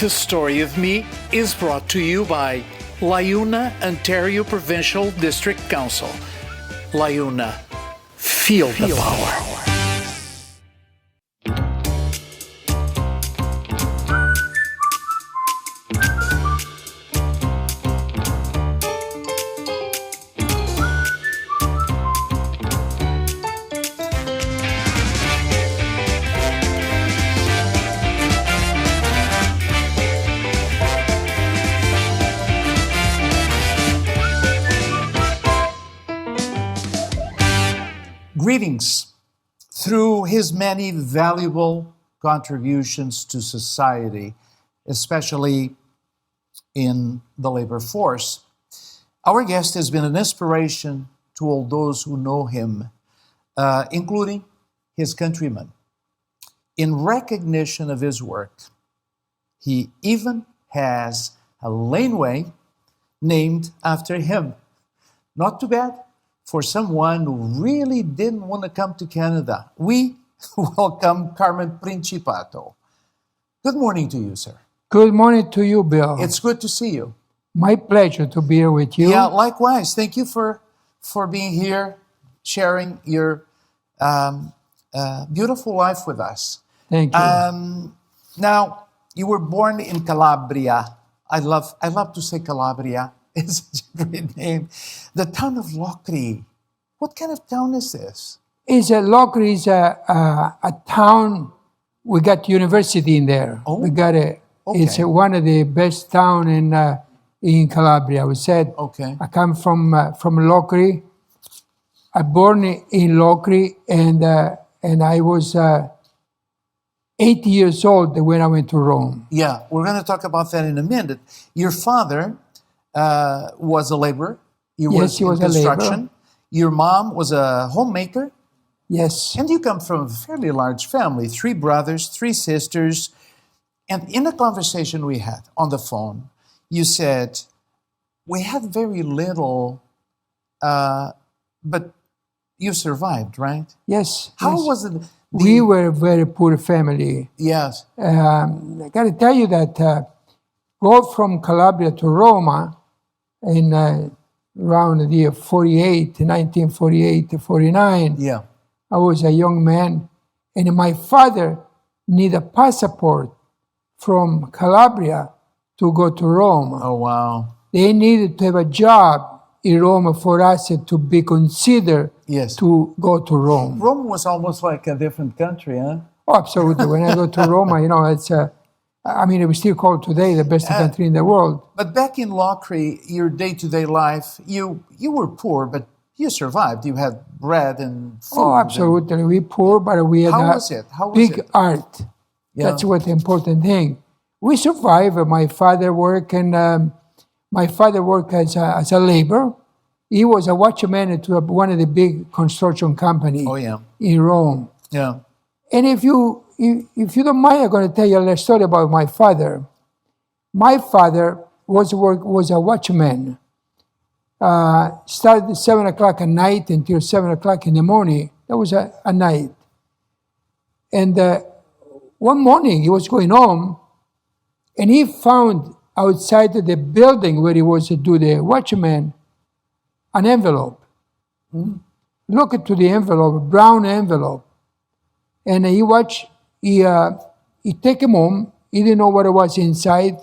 The Story of Me is brought to you by Liuna, Ontario Provincial District Council. Liuna, feel the power. Greetings. Through his many valuable contributions to society, especially in the labor force, our guest has been an inspiration to all those who know him, including his countrymen. In recognition of his work, he even has a laneway named after him. Not too bad for someone who really didn't want to come to Canada. We welcome Carmen Principiato. Good morning to you, sir. Good morning to you, Bill. It's good to see you. My pleasure to be here with you. Yeah, likewise. Thank you for being here, sharing your beautiful life with us. Thank you. Now, you were born in Calabria. I love to say Calabria. It's such a great name. The town of Locri. What kind of town is this? Locri is a town. We got university in there. Oh, we got a. okay. It's one of the best town in Calabria. We said. Okay. I come from Locri. I born in Locri, and I was 8 years old when I went to Rome. Yeah, we're going to talk about that in a minute. Your father was a laborer. He was in construction. Your mom was a homemaker. Yes. And you come from a fairly large family, 3 brothers, 3 sisters. And in a conversation we had on the phone, you said, we had very little, but you survived, right? Yes. How yes. was it? We were a very poor family. Yes. I got to tell you that go from Calabria to Roma in around the year 1948 to 49. Yeah. I was a young man, and my father needed a passport from Calabria to go to Rome. Oh, wow. They needed to have a job in Rome for us to be considered Yes. to go to Rome. Rome was almost like a different country, huh? Oh, absolutely. When I go to Roma, it's it was still called today the best country in the world. But back in Locri, your day-to-day life, you were poor, but you survived. You had bread and food. Oh, absolutely. We poor, but we had How was it? big art. Yeah. That's what the important thing. We survived. My father worked, and as a laborer. He was a watchman to one of the big construction companies. Oh, yeah. In Rome. Yeah. And if you don't mind, I'm going to tell you a little story about my father. My father was a watchman. Started at 7 o'clock at night until 7 o'clock in the morning. That was a night. And one morning he was going home, and he found outside of the building where he was to do the watchman an envelope. Mm-hmm. Look into the envelope, a brown envelope. And he take him home. He didn't know what it was inside.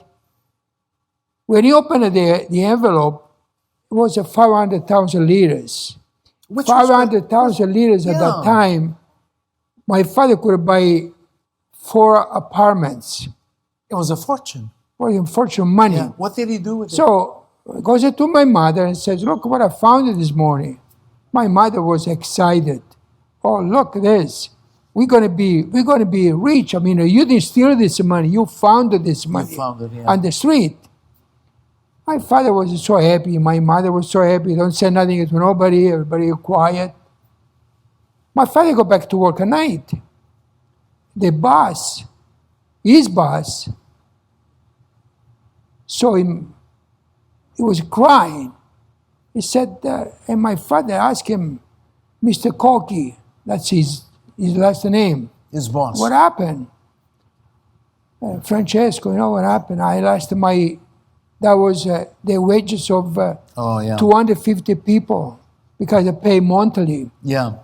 When he opened the envelope, it was 500,000 liras. 500,000 liras at that time. My father could buy 4 apartments. It was a fortune. Well, fortune money. Yeah. What did he do with it? So he goes to my mother and says, look what I found this morning. My mother was excited. Oh, look at this. We're gonna be rich. I mean, you didn't steal this money. You found this money. You found it, yeah. On the street. My father was so happy. My mother was so happy. Don't say nothing to nobody. Everybody quiet. My father go back to work at night. The boss, his boss, saw him. He was crying. He said, and my father asked him, Mr. Koki, that's his last name. His boss. What happened? Francesco, you know what happened? I lost that was the wages of Oh, yeah. 250 people because I pay monthly. Yeah.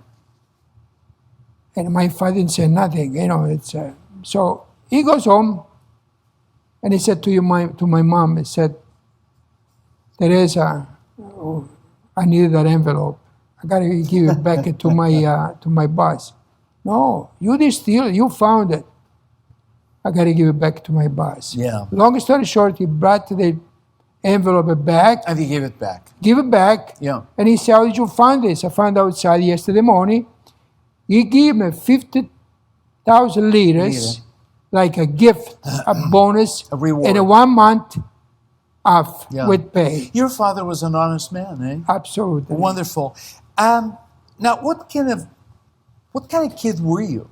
And my father didn't say nothing, you know. So he goes home, and he said to my mom, he said, Teresa, I needed that envelope. I got to give it back to my boss. No, you didn't steal it. You found it. I got to give it back to my boss. Yeah. Long story short, he brought the envelope back. And he gave it back. Give it back. Yeah. And he said, how did you find this? I found outside yesterday morning. He gave me 50,000 liras, like a gift, a bonus, A reward. and a 1 month off Yeah. with pay. Your father was an honest man, eh? Absolutely. Wonderful. Now, what kind of kid were you?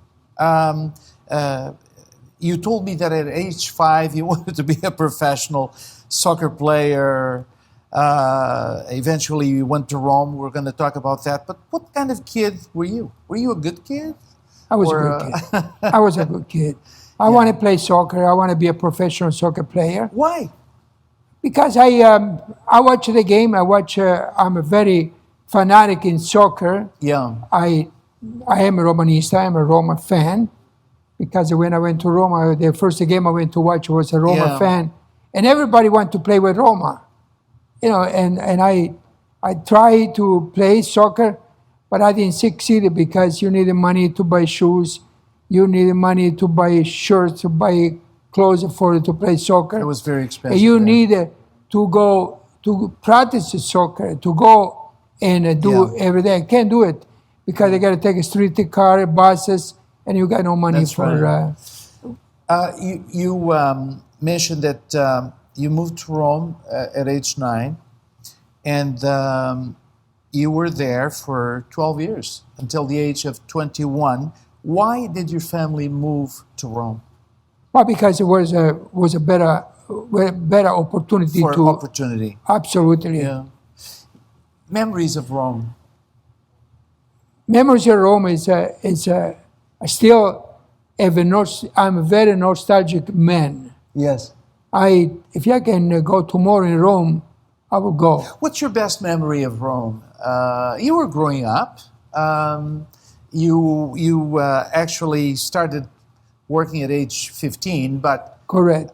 You told me that at age 5 you wanted to be a professional soccer player. Eventually you went to Rome. We're going to talk about that. But what kind of kid were you? Were you a good kid? I was Or, a good kid. I was a good kid. I want to play soccer. I want to be a professional soccer player. Why? Because I watch the game. I'm a very fanatic in soccer. Yeah. I am a Romanista. I'm a Roma fan. Because when I went to Roma, the first game I went to watch was a Roma Yeah. fan. And everybody wanted to play with Roma. You know, and I tried to play soccer, but I didn't succeed because you needed money to buy shoes. You needed money to buy shirts, to buy clothes to play soccer. It was very expensive. And you then. need to go to practice soccer, to go and do Yeah. every day. I can't do it because I got to take a street car, buses, and you got no money That's for. right. You mentioned that you moved to Rome at age 9, and you were there for 12 years until the age of 21. Why did your family move to Rome? Well, because it was a better opportunity For to opportunity. absolutely. Yeah. Memories of Rome. Memories of Rome is I still have I'm a very nostalgic man. Yes. If I can go tomorrow in Rome, I will go. What's your best memory of Rome? You were growing up. You actually started working at age 15, but Correct.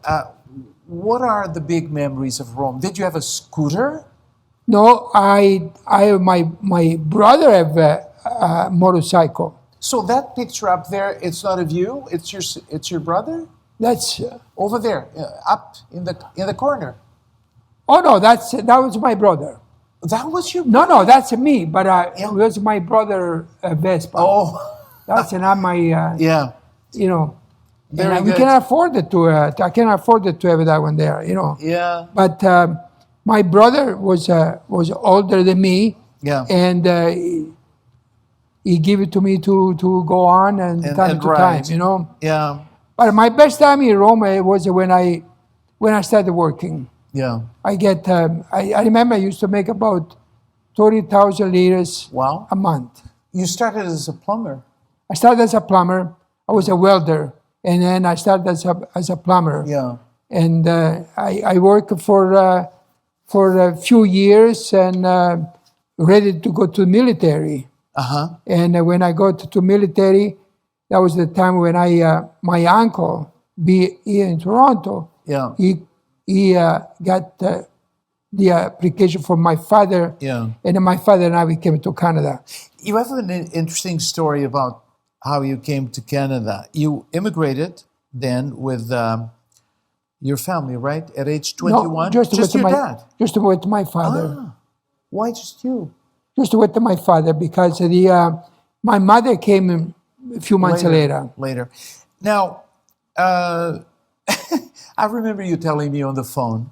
what are the big memories of Rome? Did you have a scooter? No, my brother have a motorcycle. So that picture up there, it's not of you. It's your brother That's over there, up in the corner. oh no, that was my brother. That was your. No, that's me. But it was my brother Vespa. Oh, That's not my. yeah. You know, Very and we good. cannot afford it to. I cannot afford it to have that one there. You know. Yeah. But my brother was older than me, Yeah. and he gave it to me to go on and time and to ride. time. You know. Yeah. But my best time in Rome was when I started working. Yeah. I get. I remember I used to make about 30,000 liras Wow. a month. You started as a plumber. I started as a plumber. I was a welder, and then I started as a plumber. Yeah. And I worked for a few years and ready to go to the military. Uh-huh. And when I got to military, that was the time when my uncle, be here in Toronto, Yeah. he got the application for my father, Yeah. and then my father and I we came to Canada. You have an interesting story about how you came to Canada. You immigrated then with your family, right? At age 21? just with your my dad? just with my father. Ah, why just you? Just with my father because my mother came a few months later. Later. Now, I remember you telling me on the phone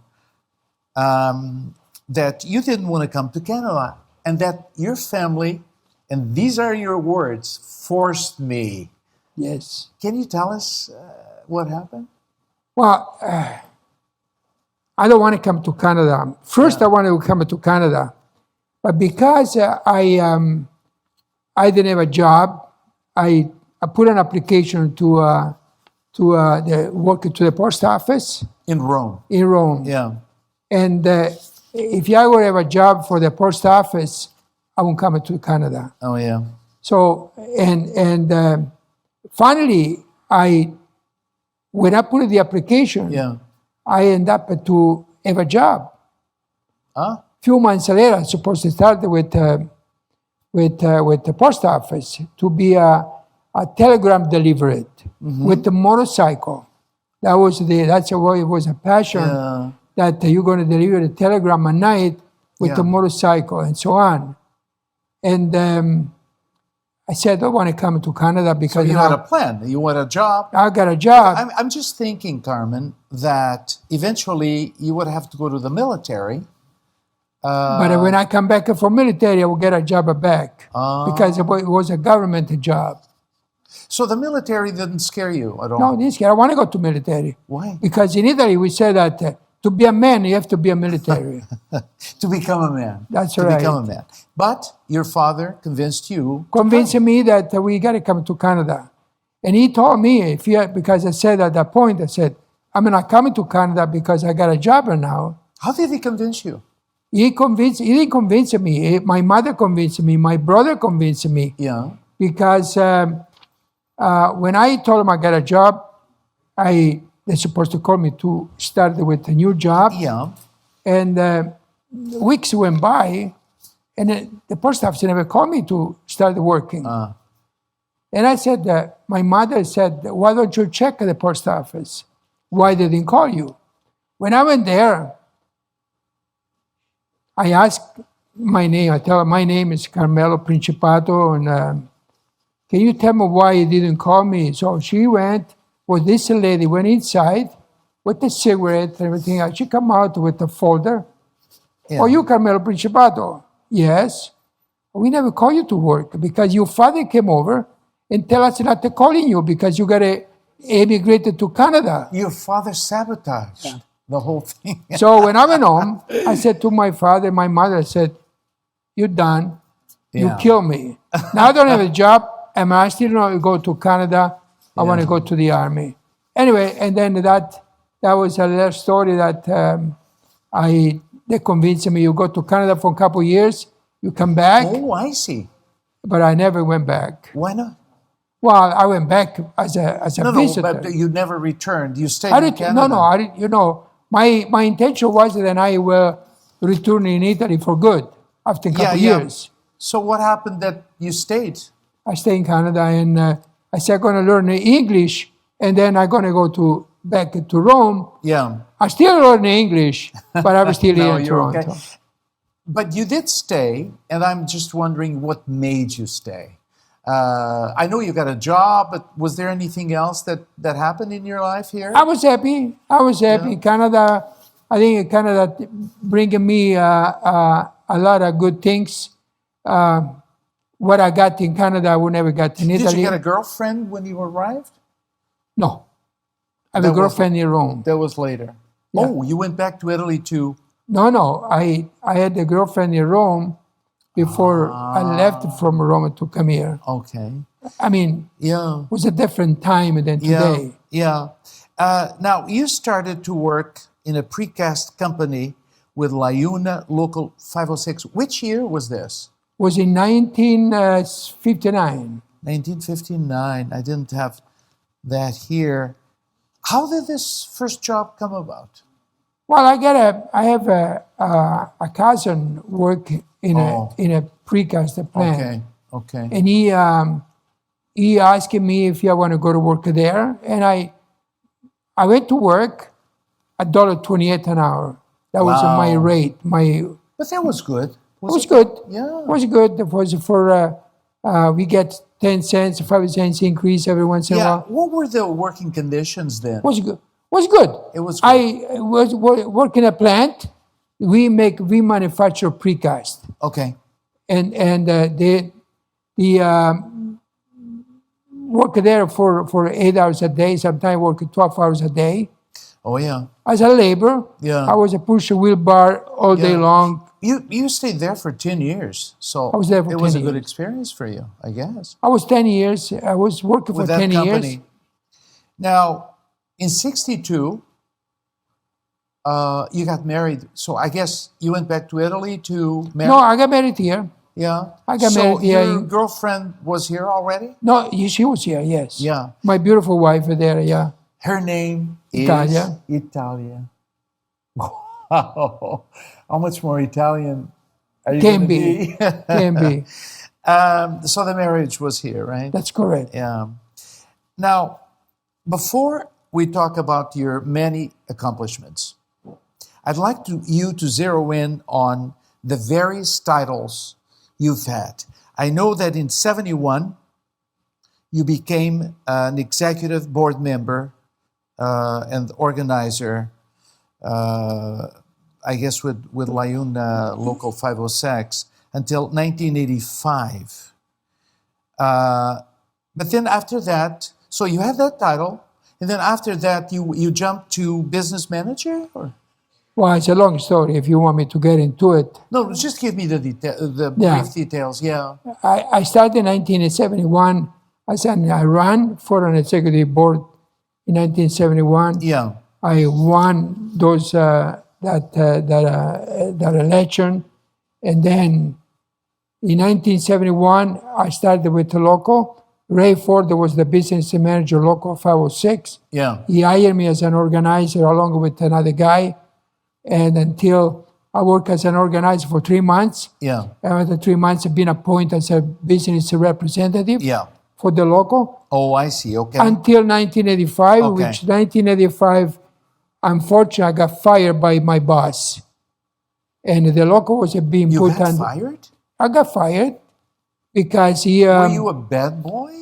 that you didn't want to come to Canada and that your family, and these are your words, forced me. Yes. Can you tell us what happened? Well, I don't want to come to Canada. First, I wanted to come to Canada, but because I didn't have a job, I put an application to work to the post office In Rome. in Rome. Yeah. And if I would have a job for the post office, I won't come to Canada. Oh, yeah. So, finally, when I put in the application, Yeah. I end up to have a job. Huh? Few months later, I was supposed to start with the post office to be a telegram deliverer with the motorcycle. That's why it was a passion Yeah. that you're going to deliver the telegram at night with the motorcycle and so on. And I said, I don't want to come to Canada because You had a plan. You want a job. I got a job. I'm just thinking, Carmen, that eventually you would have to go to the military. But when I come back from military, I will get a job back because it was a government job. So the military didn't scare you at all? No, this guy, I want to go to military. Why? Because in Italy, we say that to be a man, you have to be a military. To become a man. That's to right. become a man. But your father convinced you. Convincing me that we got to come to Canada. And he told me, because I said at that point, I said, I'm not coming to Canada because I got a job now. How did he convince you? He didn't convince me. My mother convinced me. My brother convinced me. Yeah. Because when I told him I got a job, they're supposed to call me to start with a new job. Yeah. And weeks went by, and the post office never called me to start working. And I said, my mother said, why don't you check the post office? Why they didn't call you? When I went there, I asked my name. I tell her, my name is Carmelo Principiato, and can you tell me why you didn't call me? So she went, this lady went inside with the cigarette and everything else. She come out with a folder. Yeah. Oh, you Carmelo Principiato? Yes. We never call you to work because your father came over and tell us not to calling you because you got to immigrate to Canada. Your father sabotaged the whole thing. So when I went home, I said to my father, my mother said, you're done. You kill me. Now I don't have a job. And I still want to go to Canada. I want to go to the army. Anyway, and then that was a little story that they convinced me, you go to Canada for a couple of years, you come back. Oh, I see. But I never went back. Why not? Well, I went back as a visitor. No, but you never returned. You stayed in Canada. My intention was that I will return in Italy for good after a couple of years. So what happened that you stayed? I stayed in Canada, and I said I'm going to learn English, and then I'm going to go back to Rome. Yeah. I still learn English, but I'm still here in Toronto. Okay. But you did stay, and I'm just wondering what made you stay. I know you got a job, but was there anything else that happened in your life here? I was happy. Canada, I think Canada bringing me a lot of good things. What I got in Canada, I would never get in Italy. Did you get a girlfriend when you arrived? No. I have a girlfriend in Rome. That was later. Yeah. Oh, you went back to Italy too? No. I had a girlfriend in Rome before I left from Rome to come here. Okay. I mean, it was a different time than today. Yeah. Now, you started to work in a precast company with La Una Local 506. Which year was this? It was in 1959. 1959. I didn't have that here. How did this first job come about? Well, I have a cousin work in a precast plant. Okay. And he asked me if I want to go to work there, and I went to work $1.28 an hour. That was my rate. But that was good. It was good. Yeah. It was good. It was for we get 10 cents, 5 cents increase every once in a while. What were the working conditions then? It was good. It was good. I was working a plant. We manufacture precast. Okay. And the work there for 8 hours a day. Sometimes work 12 hours a day. Oh yeah. As a labor, I was a push wheelbarrow all day long. You stayed there for 10 years, so I was there for it was 10 a good years. experience for you, I guess. I was 10 years. I was working for 10 years. Now, in 62, you got married. So I guess you went back to Italy to marry? No, I got married here. Yeah. I got so married here. your girlfriend was here already? No, she was here, yes. Yeah. My beautiful wife there, yeah. Her name Italia. is Italia. Wow. How much more Italian are you Can going to be. Can be. So the marriage was here, right? That's correct. Yeah. Now, before we talk about your many accomplishments, I'd like you to zero in on the various titles you've had. I know that in 71, you became an executive board member and organizer, I guess with Layun Local 506 until 1985. But then after that, so you had that title, and then after that you jumped to business manager? Or? Well, it's a long story if you want me to get into it. No, just give me the Yeah. brief details, yeah. I started in 1971 as I ran for an executive board in 1971. Yeah. I won those that election, and then in 1971 I started with the local. Ray Ford was the business manager, local 506. Yeah. He hired me as an organizer along with another guy, and until I worked as an organizer for 3 months. Yeah. And after 3 months, I've been appointed as a business representative Yeah. for the local. Oh, I see. Okay. Until 1985, Okay. which 1985, unfortunately, I got fired by my boss. And the local was being You put got on. fired? I got fired because he Were you a bad boy?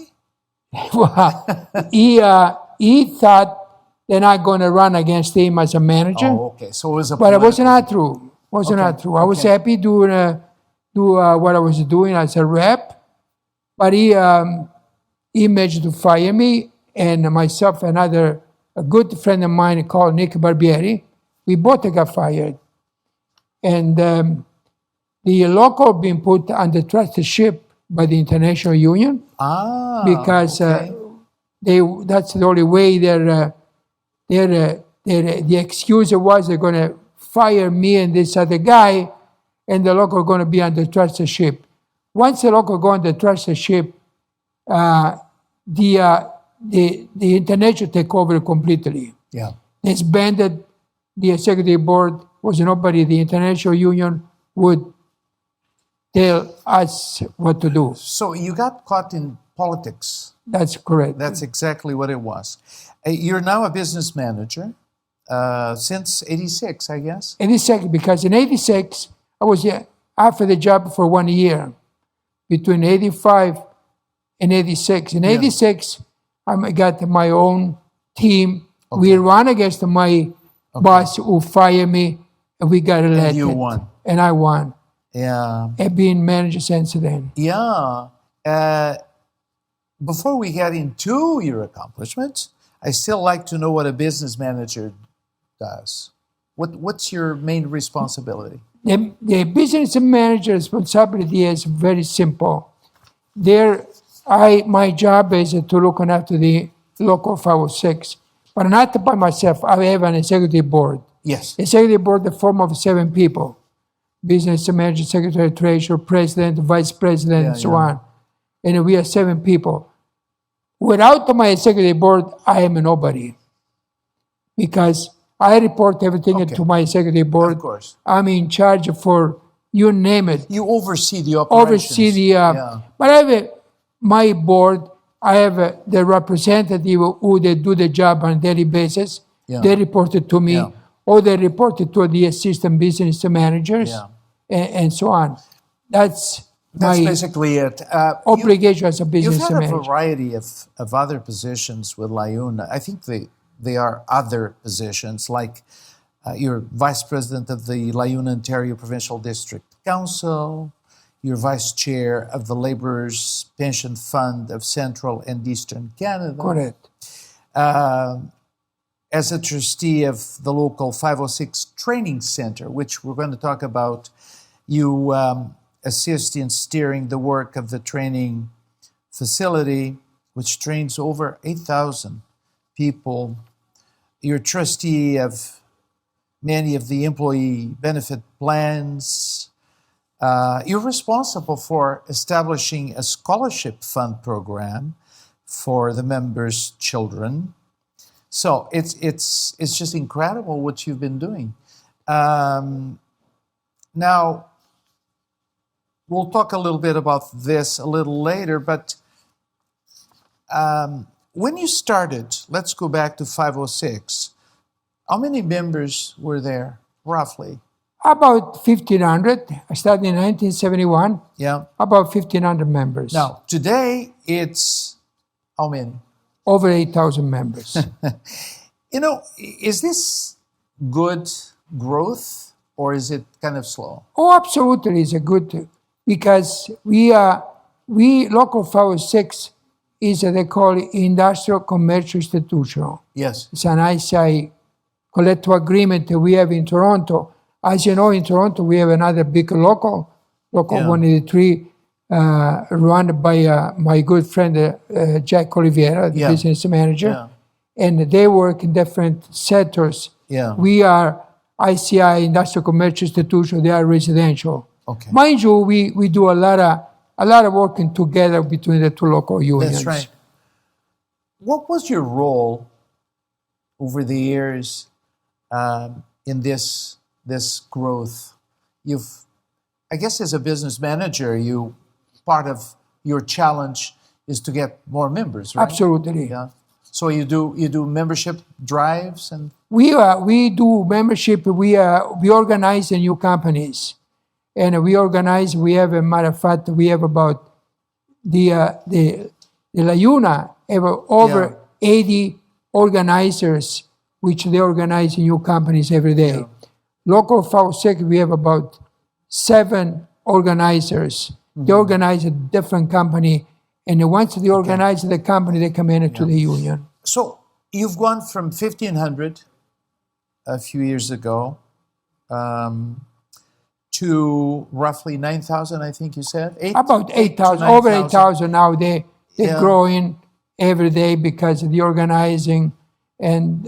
he thought they're not going to run against him as a manager. Oh, okay. So it was a But it was political- not true. Not true. I was happy do what I was doing as a rep, but he managed to fire me, and myself and a good friend of mine called Nick Barbieri. We both got fired, and the local being put under trusteeship by the International Union because okay. that's the only way the excuse was they're going to fire me and this other guy, and the local are going to be under trusteeship. Once the local go under trusteeship, the international take over completely. Yeah. Disbanded the executive board. Was nobody. The International Union would tell us what to do. So you got caught in politics. That's correct. That's exactly what it was. You're now a business manager since 86, I guess. 86, because in 86, I was after the job for 1 year, between 85 and 86. In 86, I got my own team. Okay. We ran against my boss who fired me, and we got elected. And you won. And I won. Yeah. I've been manager since then. Yeah. Before we get into your accomplishments, I still like to know what a business manager does. What's your main responsibility? The business manager responsibility is very simple. My job is to look after the local 506, but not by myself. I have an executive board. Yes. Executive board, the form of 7 people: business manager, secretary, treasurer, president, vice president, and so on. And we are 7 people. Without my executive board, I am a nobody, because I report everything to my executive board. Of course. I'm in charge for, you name it. You oversee the operations. But I have my board. I have the representative who they do the job on a daily basis. Yeah. They report it to me, or they report it to the assistant business managers, and so on. That's my basically it. obligation as a business You've had manager. a variety of other positions with Layun. I think they are other positions, like you're vice president of the Layun Ontario Provincial District Council. You're vice chair of the Labourers Pension Fund of Central and Eastern Canada. Correct. As a trustee of the local 506 Training Center, which we're going to talk about, you assist in steering the work of the training facility, which trains over 8,000 people. You're trustee of many of the employee benefit plans. You're responsible for establishing a scholarship fund program for the members' children. So it's just incredible what you've been doing. Now, we'll talk a little bit about this a little later, but when you started, let's go back to 506. How many members were there, roughly? About 1,500. I started in 1971. Yeah. About 1,500 members. Now, today it's how many? Over 8,000 members. Is this good growth or is it kind of slow? Oh, absolutely, it's a good, because we local 506 is they call it industrial commercial institutional. Yes. It's an ICI collective agreement that we have in Toronto. As you know, in Toronto we have another big local 183, run by my good friend Jack Oliveira, the business manager, and they work in different sectors. Yeah. We are ICI, industrial commercial institution. They are residential. Okay. Mind you, we do a lot of working together between the two local unions. That's right. What was your role over the years in this growth? I guess as a business manager, part of your challenge is to get more members, right? Absolutely. Yeah. So you do membership drives and we do membership. We organize the new companies, and we have a matter of fact we have about the La Yuna have over 80 organizers which they organize new companies every day. Yeah. Local 506 we have about 7 organizers. Mm-hmm. They organize a different company, and once they organize the company, they come into the union. So you've gone from 1,500 a few years ago to roughly 9,000, I think you said? About 8,000, over 8,000 now. They're growing every day because of the organizing, and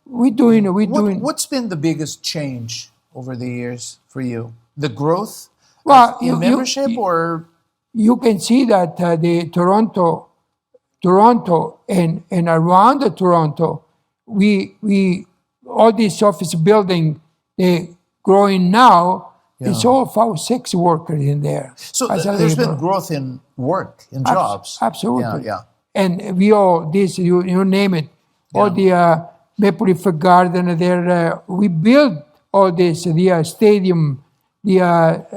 we're doing. What's been the biggest change over the years for you? The growth in membership, or you can see that the Toronto and around the Toronto, we all this office building, they growing now. Yeah. It's all 506 workers in there. So there's been growth in work, in jobs. Absolutely. Yeah. And we all this you name it. Yeah. All the Maple Leaf Garden there. We built all this. The stadium, not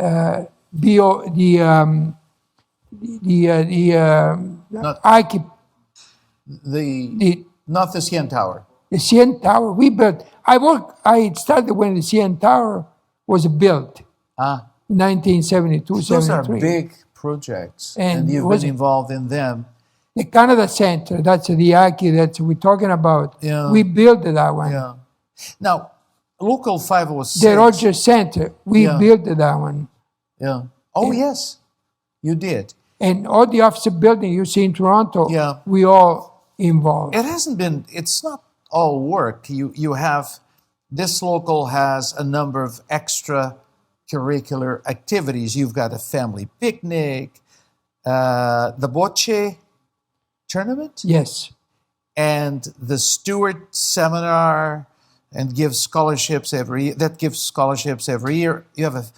the CN Tower. The CN Tower we built. I started when the CN Tower was built. 1972, Those 73. are big projects, and you've been involved in them. The Canada Center, that's the IKI that we're talking about. Yeah. We built that one. Yeah. Now, local 506. The Rogers Center, we built that one. Yeah. Oh, yes, you did. And all the office building you see in Toronto, we all involved. It's not all work. You have, this local has a number of extra curricular activities. You've got a family picnic, the Bocce Tournament? Yes. And the Stewart Seminar, and gives scholarships every year. That gives scholarships every year. You have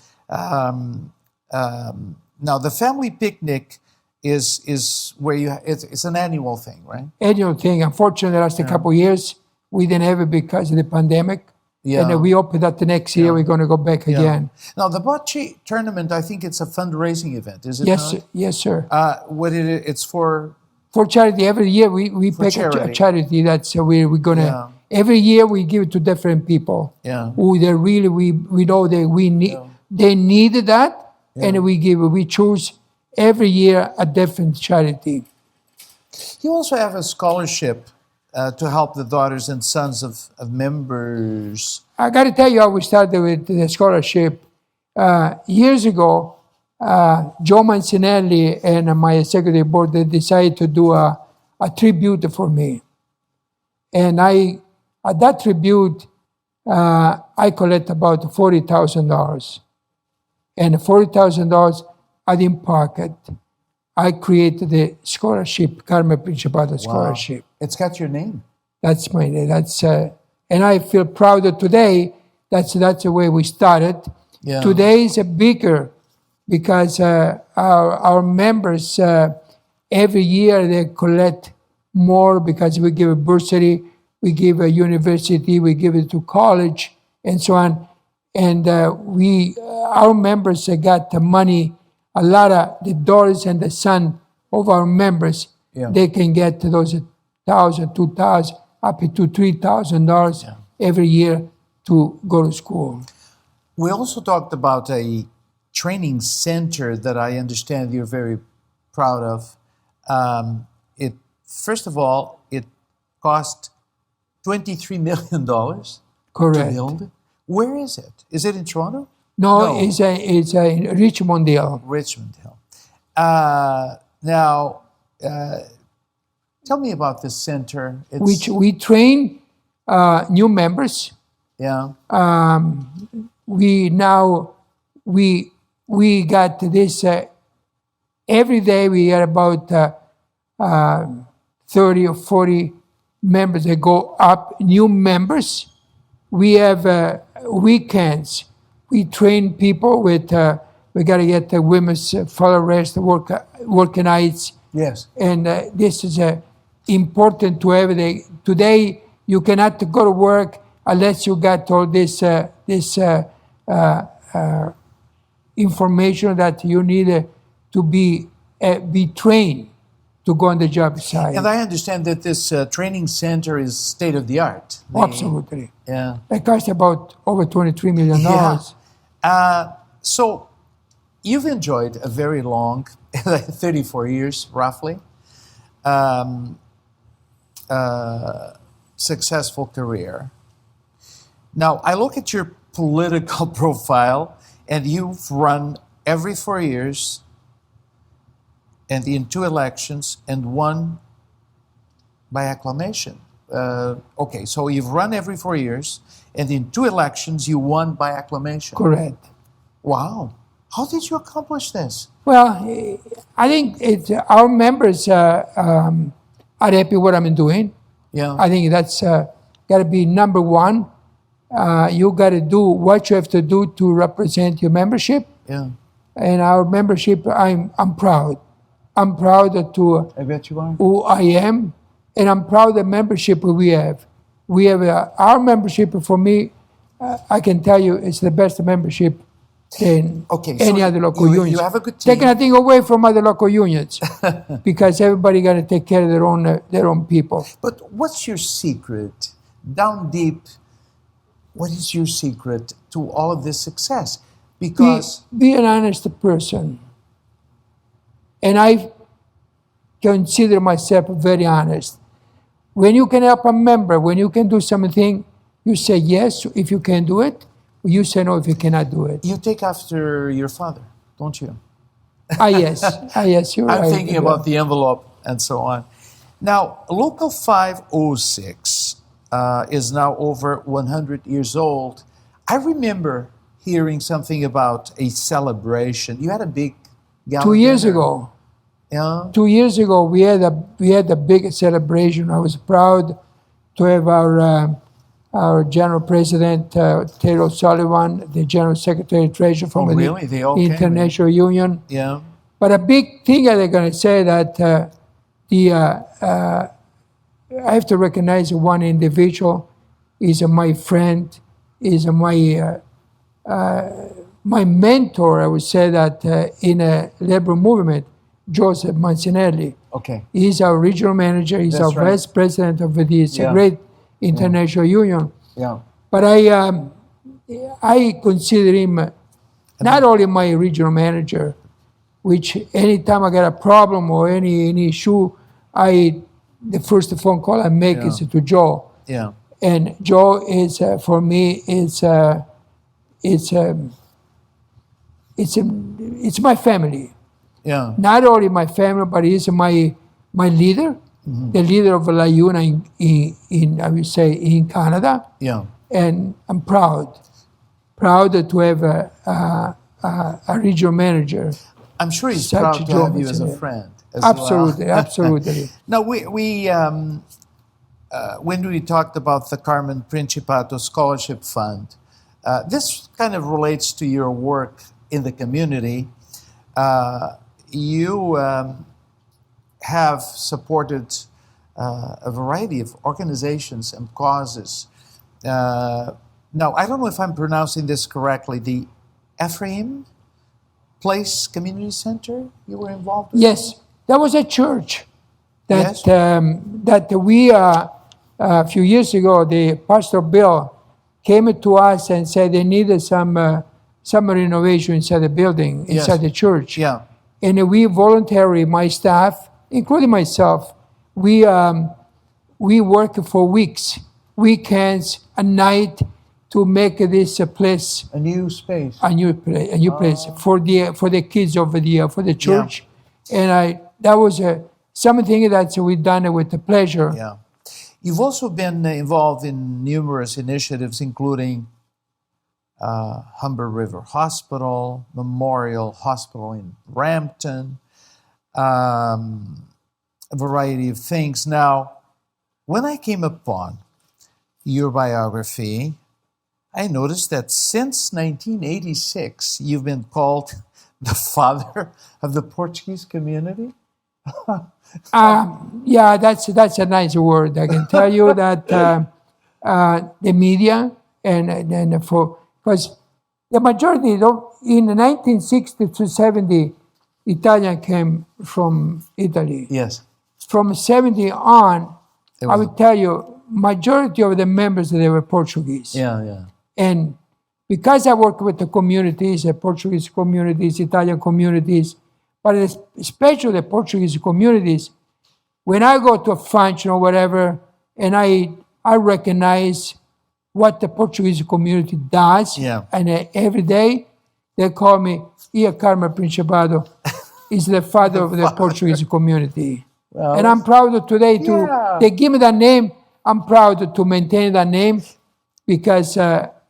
now the family picnic is where it's an annual thing, right? Annual thing. Unfortunately, the last couple of years we didn't have it because of the pandemic. Yeah. And we hope that the next year we're going to go back again. Now, the Bocce Tournament, I think it's a fundraising event, is it not? Yes, yes, sir. It's for charity. Every year we pick a charity. That's we're going to. Every year we give it to different people. Yeah. Who they really we know that we need. They needed that, and we choose every year a different charity. You also have a scholarship to help the daughters and sons of members. I got to tell you how we started with the scholarship. Years ago, Joe Mancinelli and my executive board, they decided to do a tribute for me. And at that tribute, I collect about $40,000. And $40,000 I didn't pocket. I created the scholarship, Carmen Principiato scholarship. Wow. It's got your name. That's my name. And I feel proud that today, that's the way we started. Yeah. Today is a bigger because our members, every year they collect more because we give a bursary, we give a university, we give it to college, and so on. And our members got the money. A lot of the daughters and the son of our members, they can get those $1,000, $2,000, up to $3,000 every year to go to school. We also talked about a training center that I understand you're very proud of. First of all, it cost $23 million Correct. to build. Where is it? Is it in Toronto? No. It's in Richmond Hill. Richmond Hill. Now, tell me about this center. Which we train new members. Yeah. We got this every day. We had about 30 or 40 members that go up, new members. We have weekends. We train people with, we got to get the women's follow rest, work nights. Yes. And this is important to everything. Today, you cannot go to work unless you got all this information that you need to be trained to go on the job site. And I understand that this training center is state of the art. Absolutely. Yeah. It costs about over $23 million. Yeah. So you've enjoyed a very long, 34 years roughly, successful career. Now, I look at your political profile, and you've run every 4 years and in 2 elections and won by acclamation. Okay, so you've run every 4 years, and in 2 elections you won by acclamation. Correct. Wow. How did you accomplish this? Well, I think our members are happy what I'm doing. Yeah. I think that's got to be number one. You got to do what you have to do to represent your membership. Yeah. And our membership, I'm proud. I'm proud to I bet you are. who I am, and I'm proud of the membership we have. We have our membership. For me, I can tell you, it's the best membership than any other local unions. You have a good team. Taking nothing away from other local unions, because everybody got to take care of their own people. But what's your secret? Down deep, what is your secret to all of this success? Because Be an honest person. And I consider myself very honest. When you can help a member, when you can do something, you say yes if you can do it. You say no if you cannot do it. you take after your father, don't you? Yes, you're right. I'm thinking about the envelope and so on. Now, Local 506 is now over 100 years old. I remember hearing something about a celebration. You had a big gala 2 years dinner. ago. Yeah. 2 years ago, we had a big celebration. I was proud to have our General President, Taylor Sullivan, the General Secretary Treasurer from really? They all the came, International Union. Yeah. But a big thing they're going to say that I have to recognize one individual is my friend, is my mentor. I would say that in a labor movement, Joseph Mancinelli. Okay. He's our regional manager. He's That's our right. vice president of this Yeah. great international union. Yeah. But I consider him not only my regional manager, which anytime I got a problem or any issue, the first phone call I make is to Joe. Yeah. And Joe is for me it's my family. Yeah. Not only my family, but he's my leader. the leader of La Una in I would say in Canada, Yeah. and I'm proud to have a regional manager. I'm sure he's Such proud a to have job you as as a a- friend as Absolutely, well. absolutely. Now, when we talked about the Carmen Principiato Scholarship Fund, this kind of relates to your work in the community. You have supported a variety of organizations and causes. Now, I don't know if I'm pronouncing this correctly. The Ephraim Place Community Center you were involved with? Yes, there was a church that Yes. that we a few years ago, the Pastor Bill came to us and said they needed some renovation inside the building, Yes. inside the church. Yeah. And we voluntarily, my staff, including myself, we work for weeks, weekends, a night to make this place A new space. a new place for the kids over there for the church, and that was something that we done with the pleasure. Yeah. You've also been involved in numerous initiatives, including Humber River Hospital, Memorial Hospital in Brampton, a variety of things. Now, when I came upon your biography, I noticed that since 1986, you've been called the father of the Portuguese community. Yeah, that's a nice word. I can tell you that the media and because the majority in 1960 to 70, Italian came from Italy. Yes. From 70 on, It I was- would tell you, majority of the members they were Portuguese. Yeah. And because I work with the communities, the Portuguese communities, Italian communities, but especially the Portuguese communities, when I go to a function or whatever, and I recognize what the Portuguese community does, Yeah. and every day they call me, here Carmen Principiato is the father of the Portuguese community. Well, And I'm proud today Yeah. they give me that name. I'm proud to maintain that name because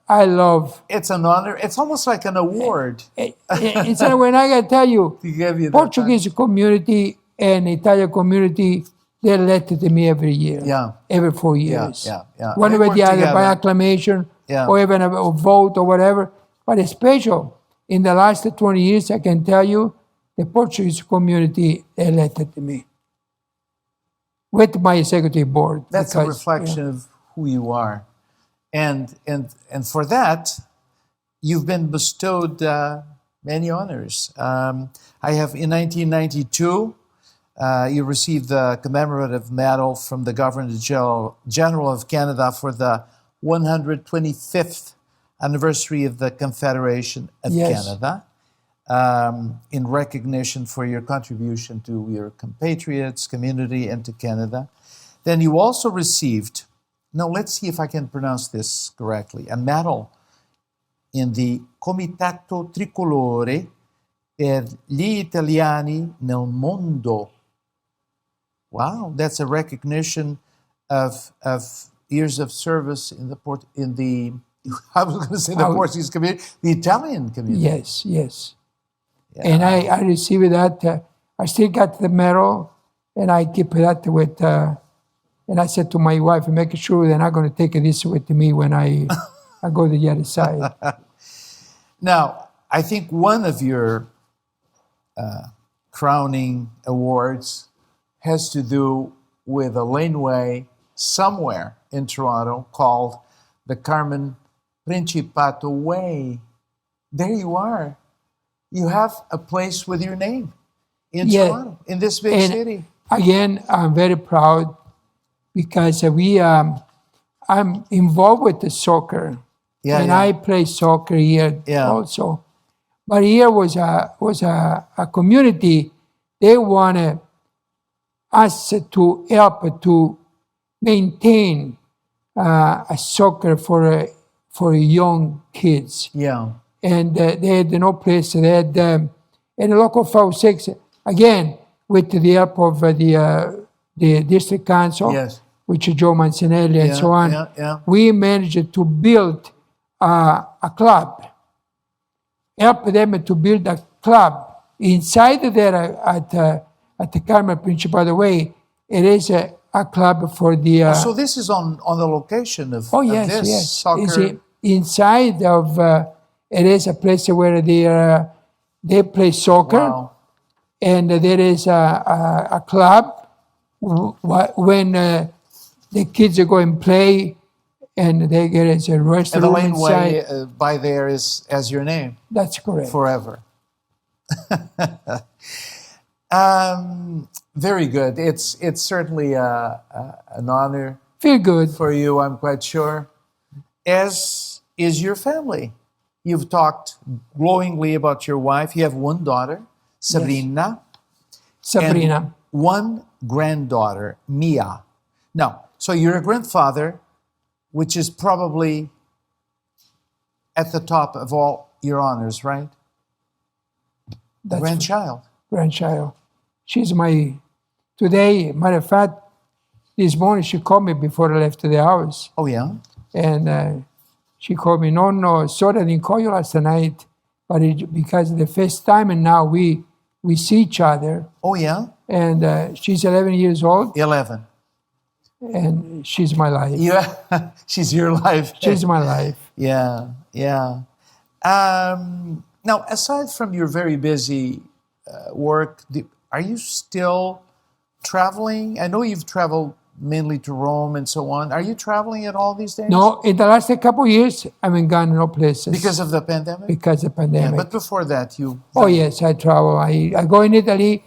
I love. It's an honor. It's almost like an award It's when I gotta tell you, to give you that. Portuguese community and Italian community, they elected me every year. Yeah. Every 4 years. Yeah. One They way or work the other, by together. acclamation, Yeah. or even a vote or whatever. But special, in the last 20 years, I can tell you, the Portuguese community elected me with my executive board. That's a because, reflection of who you are, and for that, you've been bestowed many honors. I have in 1992, you received the commemorative medal from the Governor General of Canada for the 125th anniversary of the Confederation of Yes. Canada. In recognition for your contribution to your compatriots, community, and to Canada. Then you also received, now let's see if I can pronounce this correctly, a medal in the Comitato Tricolore per gli Italiani nel mondo. Wow, that's a recognition of years of service in the I was going to say the Portuguese community, the Italian community. Yes. And I received that. I still got the medal, and I keep that with. And I said to my wife, make sure they're not going to take this with me when I go to the other side. Now, I think one of your crowning awards has to do with a laneway somewhere in Toronto called the Carmen Principiato Way. There you are. You have a place with your name in Toronto, in this big city. Again, I'm very proud because I'm involved with the soccer, and I play soccer here also. But here was a community. They wanted us to help to maintain a soccer for young kids. Yeah. And they had no place. They had and the local 506 again with the help of the the district council, Yes. which is Joe Mancinelli and so on, we managed to build a club, help them to build a club. Inside there at the Carmen Principiato Way, it is a club for the... so this is on the location of, yes, of this yes. soccer... Inside of... it is a place where they play soccer. Wow. And there is a club when the kids are going to play, and there is a And the restaurant inside. laneway by there is as your name. That's correct. Forever. Very good. It's certainly an honor Feel good. for you, I'm quite sure, as is your family. You've talked glowingly about your wife. You have one daughter, Sabrina, Sabrina. and one granddaughter, Mia. Now, so you're a grandfather, which is probably at the top of all your honors, right? That's Grandchild. She's my... Today, matter of fact, this morning she called me before I left the house. Oh, yeah? And she called me, no, sorry I didn't call you last night, but because the first time and now we see each other. Oh, yeah? And she's 11 years old. 11. And she's my life. Yeah, she's your life. She's my life. Yeah. Now, aside from your very busy work, are you still traveling? I know you've traveled mainly to Rome and so on. Are you traveling at all these days? No, in the last couple of years, I've been gone no places. Because of the pandemic? Because of the pandemic. Yeah, but before that, you... Oh, yes, I travel. I go in Italy.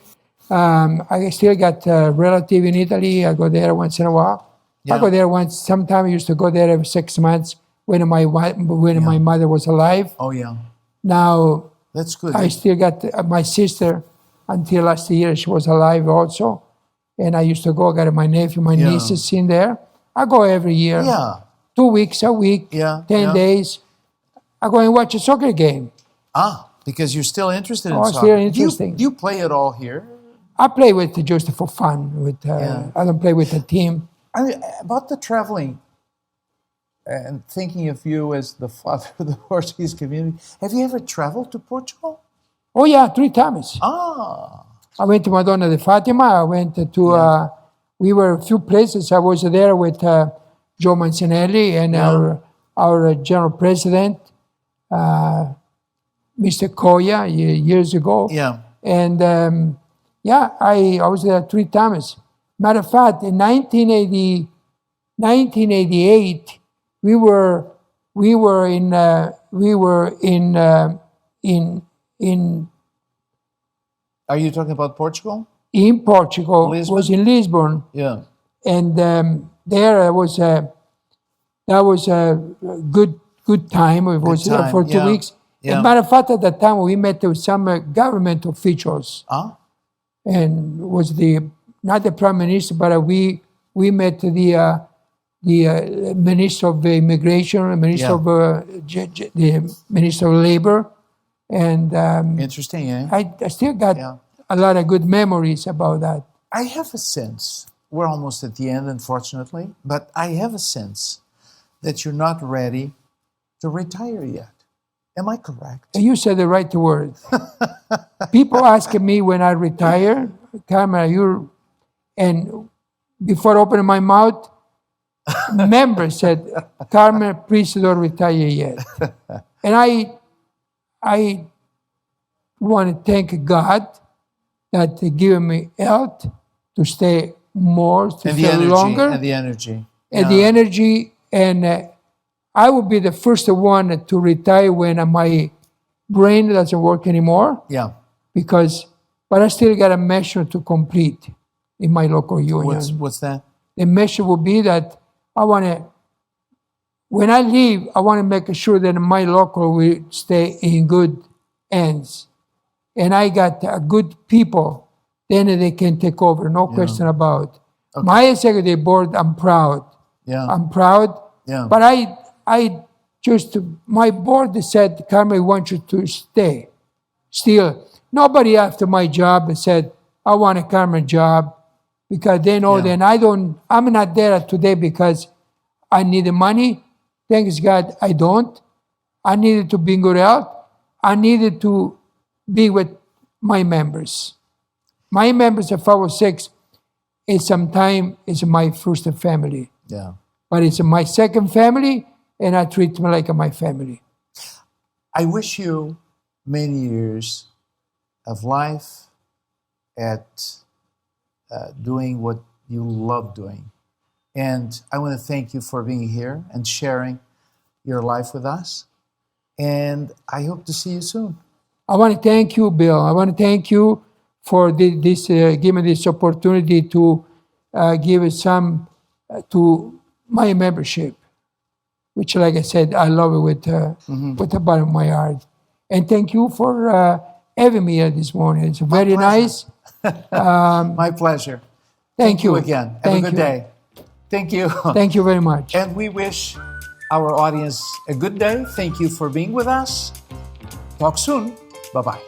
I still got a relative in Italy. I go there once in a while. Yeah. I go there once. Sometimes I used to go there every 6 months when my mother was alive. Oh, yeah. Now, That's good. I still got my sister until last year. She was alive also. And I used to go, got my nephew, my nieces in there. I go every year. Yeah. 2 weeks, a week, 10 days. I go and watch a soccer game. Because you're still interested in Oh, soccer. still interesting. Do you play it all here? I play with just for fun. I don't play with a team. About the traveling, and thinking of you as the father of the Portuguese community, have you ever traveled to Portugal? Oh, yeah, 3 times. I went to Madonna de Fatima. I went to, we were a few places. I was there with Joe Mancinelli and our general president, Mr. Koya, years ago. Yeah. And I was there 3 times. Matter of fact, in 1988, we were in Are you talking about Portugal? In Portugal. Lisbon? Was in Lisbon. Yeah. And there was a good time. It was there for 2 weeks. Yeah. As a matter of fact, at that time we met with some government officials. And was not the prime minister, but we met the minister of immigration, minister of the minister of labor, and interesting, eh? I still got a lot of good memories about that. I have a sense, we're almost at the end, unfortunately, but I have a sense that you're not ready to retire yet. Am I correct? You said the right word. People ask me when I retire, Carmen, and before opening my mouth, members said, Carmen, please don't retire yet. And I want to thank God that given me health to stay more, to stay longer. And the energy. And the energy. And I will be the first one to retire when my brain doesn't work anymore. Yeah. But I still got a measure to complete in my local union. What's that? The measure will be that when I leave, I want to make sure that my local will stay in good hands. And I got good people, then they can take over, no question about it. Okay. My executive board, I'm proud. Yeah. I'm proud. Yeah. But my board said, Carmen, we want you to stay. Still, nobody after my job said, I want a Carmen job. because they know Yeah. that I'm not there today because I need the money. Thanks God, I don't. I needed to be in good health. I needed to be with my members. My members of 506 is sometimes is my first family, Yeah. but it's my second family, and I treat them like my family. I wish you many years of life at doing what you love doing. And I want to thank you for being here and sharing your life with us. And I hope to see you soon. I want to thank you, Bill. I want to thank you for this giving this opportunity to give some to my membership, which, like I said, I love it with the bottom of my heart. And thank you for having me here this morning. It's very nice. My pleasure. Thank you again. Have Thank a good you. day. Thank you. Thank you very much. And we wish our audience a good day. Thank you for being with us. Talk soon. Bye-bye.